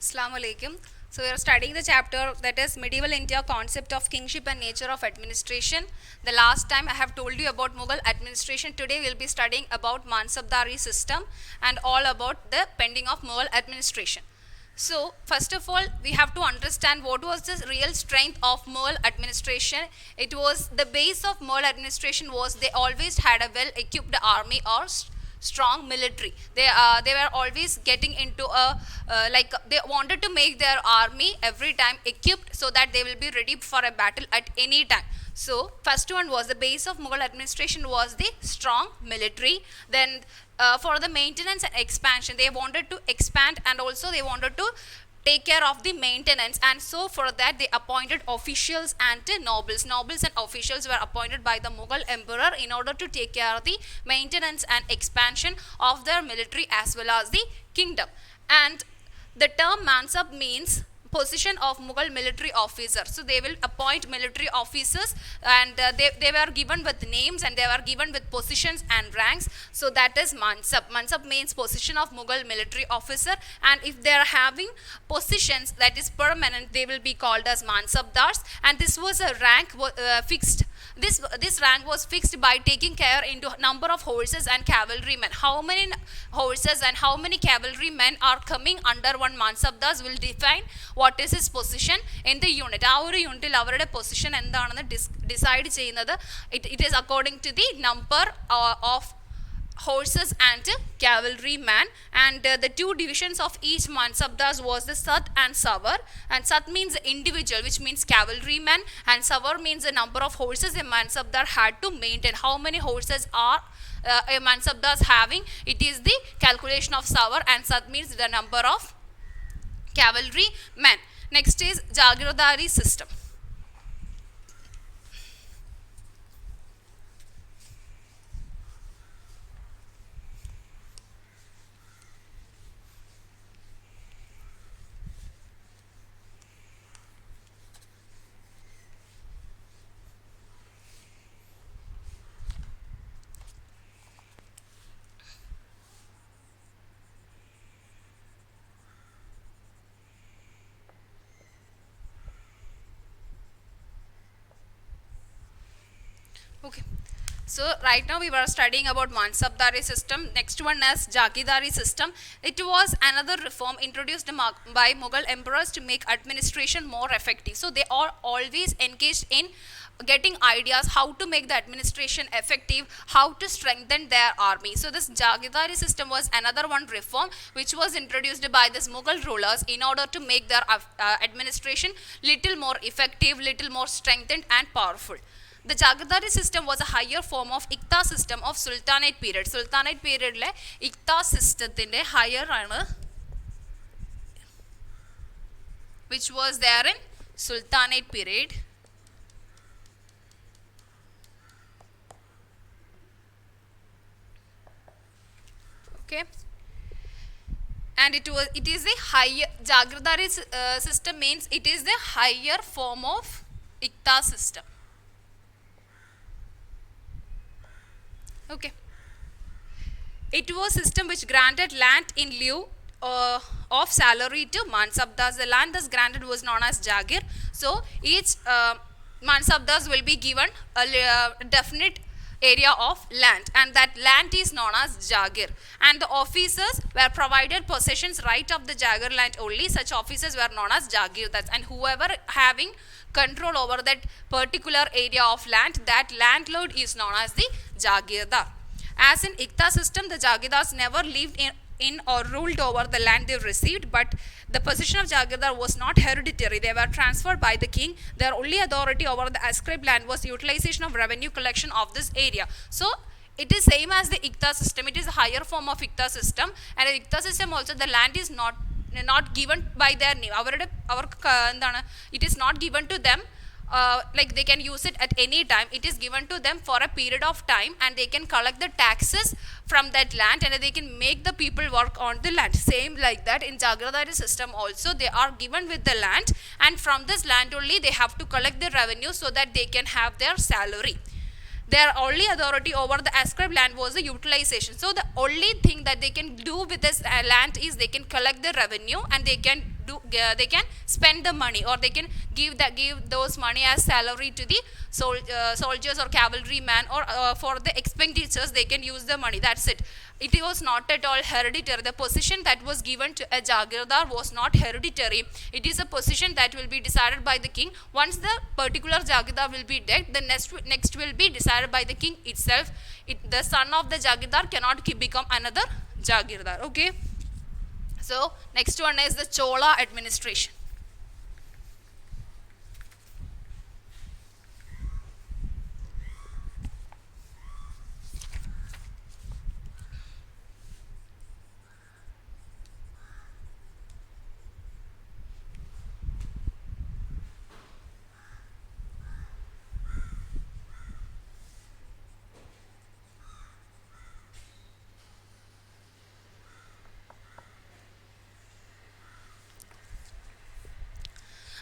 Assalamu alaikum. So we are studying the chapter that is Medieval India Concept of Kingship and Nature of Administration. The last time I have told you about Mughal administration. Today we will be studying about Mansabdari system and all about the pending of Mughal administration. So first of all, we have to understand what was the real strength of Mughal administration. It was the base of Mughal administration was they always had a well-equipped army or strong military. They were always getting into a like they wanted to make their army every time equipped so that they will be ready for a battle at any time. So first one was the base of Mughal administration was the strong military. Then for the maintenance and expansion, they wanted to expand and also they wanted to take care of the maintenance, and so for that they appointed officials and nobles and officials were appointed by the Mughal emperor in order to take care of the maintenance and expansion of their military as well as the kingdom. And the term mansab means position of Mughal military officers. So they will appoint military officers, and they were given with names and they were given with positions and ranks. So that is Mansab. Mansab means position of Mughal military officer, and if they are having positions that is permanent, they will be called as Mansabdars, and this was a rank fixed. This rank was fixed by taking care into number of horses and cavalrymen. How many horses and how many cavalrymen are coming under one Mansabdars will define what is his position in the unit. ആ ഒരു യൂണിറ്റിൽ അവരുടെ position എന്താണെന്ന് decide ചെയ്യുന്നത് it is according to the number of horses and cavalryman, and the two divisions of each Mansabdars was the Sat and Savar. And Sat means individual, which means cavalryman, and Savar means the number of horses a Mansabdar had to maintain. How many horses are a Mansabdars having? It is the calculation of Savar, and Sat means the number of cavalry men. Next is Jagirdari system. Okay, so right now we were studying about Mansabdari system. Next one is Jagidari system. It was another reform introduced by Mughal emperors to make administration more effective. So they are always engaged in getting ideas how to make the administration effective, how to strengthen their army. So this Jagidari system was another one reform which was introduced by these Mughal rulers in order to make their administration little more effective, little more strengthened and powerful. The Jagirdari system was a higher form of Ikta system of Sultanate period. Sultanate period le Ikta system tinde higher aanu, which was there in Sultanate period. Okay, and it is the higher Jagirdari system means it is the higher form of Ikta system. Okay, it was system which granted land in lieu of salary to Mansabdars. The land thus granted was known as Jagir. So each Mansabdars will be given a definite area of land, and that land is known as Jagir, and the officers were provided possessions right of the Jagir land only. Such officers were known as Jagirdars, and whoever having control over that particular area of land, that landlord is known as the Jagirdar. As in Ikta system, the Jagirdars never lived in or ruled over the land they received, but the position of Jagirdar was not hereditary. They were transferred by the king. Their only authority over the ascribed land was utilization of revenue collection of this area. So it is same as the Ikta system. It is a higher form of Ikta system, and in Ikta system also the land is not given by their name. It is not given to them like they can use it at any time. It is given to them for a period of time, and they can collect the taxes from that land, and they can make the people work on the land. Same like that in Jagirdari system also, they are given with the land, and from this land only they have to collect the revenue so that they can have their salary. Their only authority over the ascribed land was the utilization. So the only thing that they can do with this land is they can collect the revenue and they can they can spend the money, or they can give those money as salary to the soldiers or cavalry man, or for the expenditures they can use the money. That's it. It was not at all hereditary. The position that was given to a Jagirdar was not hereditary. It is a position that will be decided by the king. Once the particular Jagirdar will be dead, the next will be decided by the king itself. The son of the Jagirdar cannot become another Jagirdar. Okay. So next one is the Chola administration.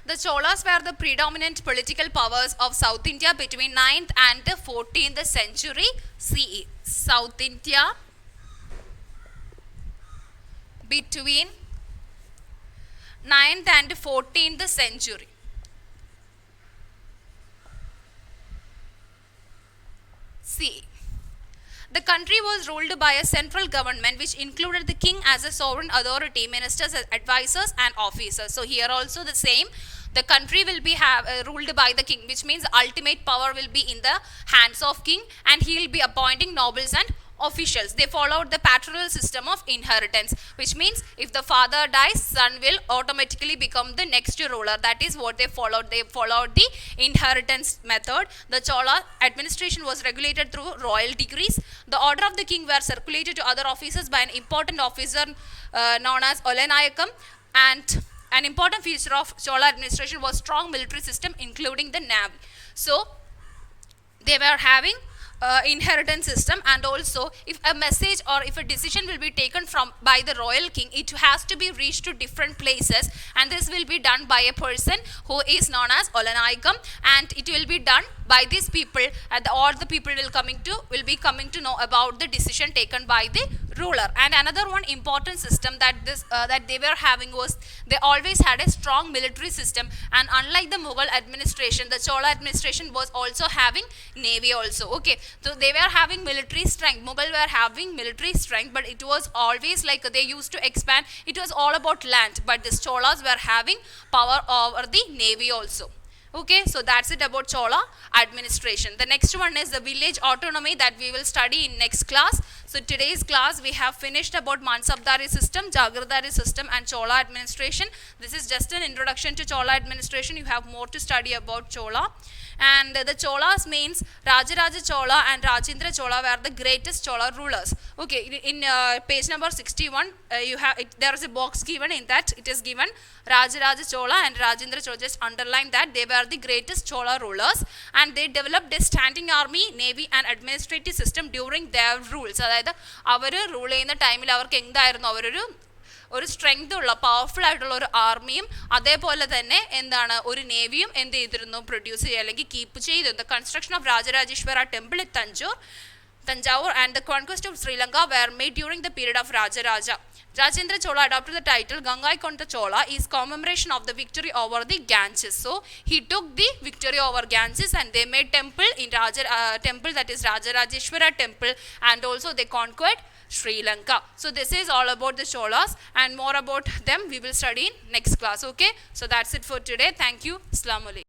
The Cholas were the predominant political powers of South India between 9th and 14th century CE. South India between 9th and 14th century. CE. The country was ruled by a central government which included the king as a sovereign authority, ministers, advisors and officers. So here also the same. The country will be ruled by the king, which means ultimate power will be in the hands of king, and he will be appointing nobles and officials. They followed the patriarchal system of inheritance, which means if the father dies, son will automatically become the next ruler. That is what they followed. They followed the inheritance method. The Chola administration was regulated through royal decrees. The order of the king were circulated to other officers by an important officer known as Olanayakam, and an important feature of Chola administration was strong military system, including the navy. So they were having inheritance system, and also if a message or if a decision will be taken by the royal king, it has to be reached to different places, and this will be done by a person who is known as Olanayakam, and it will be done by these people, and all the people will be coming to know about the decision taken by the ruler. And another one important system that they were having was they always had a strong military system, and unlike the Mughal administration, the Chola administration was also having navy also. Okay, so they were having military strength. Mughal were having military strength, but it was always like they used to expand. It was all about land, but the Cholas were having power over the navy also. Okay, so that's it about Chola administration. The next one is the village autonomy that we will study in next class. So today's class we have finished about Mansabdari system, Jagirdari system and Chola administration. This is just an introduction to Chola administration. You have more to study about Chola. And the Cholas means Rajaraja Chola and Rajendra Chola were the greatest Chola rulers. Okay, in page number 61, there is a box given. In that it is given Rajaraja Chola and Rajendra Chola. Just underline that they were the greatest Chola rulers, and they developed a standing army, navy and administrative system during their rules. അതായത് അവർ rule ചെയ്യുന്ന ടൈമിൽ അവർക്ക് എന്തായിരുന്നു, ഒരു strength ഉള്ള powerful ആയിട്ടുള്ള ഒരു ആർമിയും അതേപോലെ തന്നെ എന്താണ് ഒരു നേവിയും എന്ത് ചെയ്തിരുന്നു, പ്രൊഡ്യൂസ് ചെയ്യുക അല്ലെങ്കിൽ കീപ്പ് ചെയ്തിരുന്നു. The construction of Rajarajeshwara temple in Tanjore and the conquest of Sri Lanka were made during the period of Rajaraja. Rajendra Chola adopted the title Gangaikonda Chola is commemoration of the victory over the Ganges. So he took the victory over Ganges and they made temple in temple, that is Rajarajeshwara temple, and also they conquered Sri Lanka. So this is all about the Cholas, and more about them we will study in next class. Okay, so that's it for today. Thank you. Assalamu alaikum.